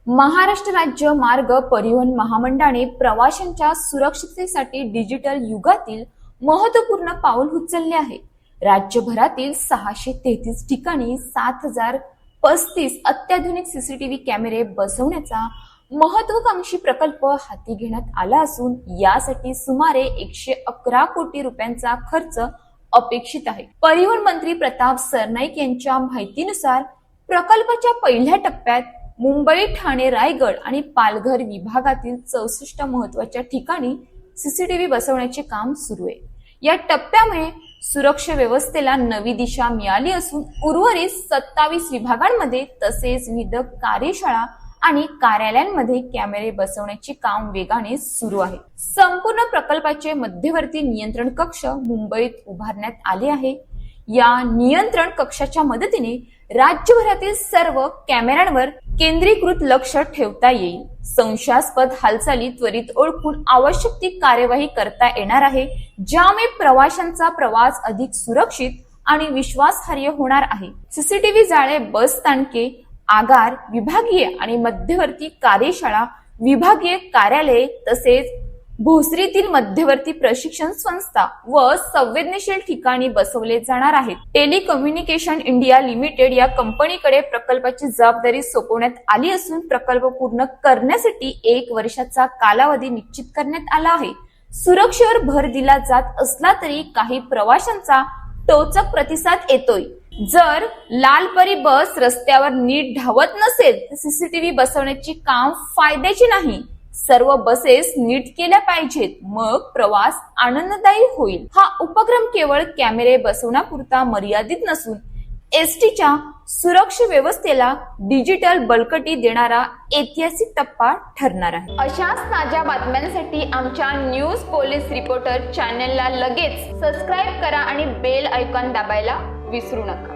महाराष्ट्र राज्य मार्ग परिवहन महामंडळाने प्रवाशांच्या सुरक्षिततेसाठी डिजिटल युगातील महत्त्वपूर्ण पाऊल उचलले आहे. राज्यभरातील 633 ठिकाणी 7035 अत्याधुनिक सीसीटीव्ही कॅमेरे बसवण्याचा महत्त्वाकांक्षी प्रकल्प हाती घेण्यात आला असून यासाठी सुमारे 111 कोटी रुपयांचा खर्च अपेक्षित आहे. परिवहन मंत्री प्रताप सरनाईक यांच्या माहितीनुसार प्रकल्पाच्या पहिल्या टप्प्यात मुंबई, ठाणे, रायगड आणि पालघर विभागातील 64 महत्त्वाच्या ठिकाणी सीसीटीव्ही बसवण्याचे काम सुरू आहे. या टप्प्यामुळे सुरक्षा व्यवस्थेला नवी दिशा मिळाली असून उर्वरित 27 विभागांमध्ये तसेच विविध कार्यशाळा आणि कार्यालयांमध्ये कॅमेरे बसवण्याचे काम वेगाने सुरू आहे. संपूर्ण प्रकल्पाचे मध्यवर्ती नियंत्रण कक्ष मुंबईत उभारण्यात आले आहे. या नियंत्रण कक्षाच्या मदतीने राज्यभरातील सर्व कॅमेऱ्यांवर केंद्रीकृत लक्ष ठेवता येईल. संशयास्पद हालचाली त्वरित ओळखून आवश्यक ती कार्यवाही करता येणार आहे, ज्यामुळे प्रवाशांचा प्रवास अधिक सुरक्षित आणि विश्वासार्ह होणार आहे. सीसीटीव्ही जाळे बस स्थानके, आगार, विभागीय आणि मध्यवर्ती कार्यशाळा, विभागीय कार्यालये तसेच भोसरीतील मध्यवर्ती प्रशिक्षण संस्था व संवेदनशील ठिकाणी बसवले जाणार आहेत. टेलिकम्युनिकेशन इंडिया लिमिटेड या कंपनीकडे प्रकल्पाची जबाबदारी सोपवण्यात आली असून प्रकल्प पूर्ण करण्यासाठी 1 वर्षाचा कालावधी निश्चित करण्यात आला आहे. सुरक्षेवर भर दिला जात असला तरी काही प्रवाशांचा टोचक प्रतिसाद येतोय. जर लालपरी बस रस्त्यावर नीट धावत नसेल तर सीसीटीव्ही बसवण्याचे काम फायद्याचे नाही. सर्व बसेस नीट केल्या पाहिजेत, मग प्रवास आनंददायी होईल. हा उपक्रम केवळ कॅमेरे बसवण्यापुरता मर्यादित नसून एसटीच्या सुरक्षा व्यवस्थेला डिजिटल बळकटी देणारा ऐतिहासिक टप्पा ठरणार आहे. अशाच ताज्या बातम्यांसाठी आमच्या न्यूज पोलीस रिपोर्टर चॅनलला लगेच सबस्क्राईब करा आणि बेल आयकॉन दाबायला विसरू नका.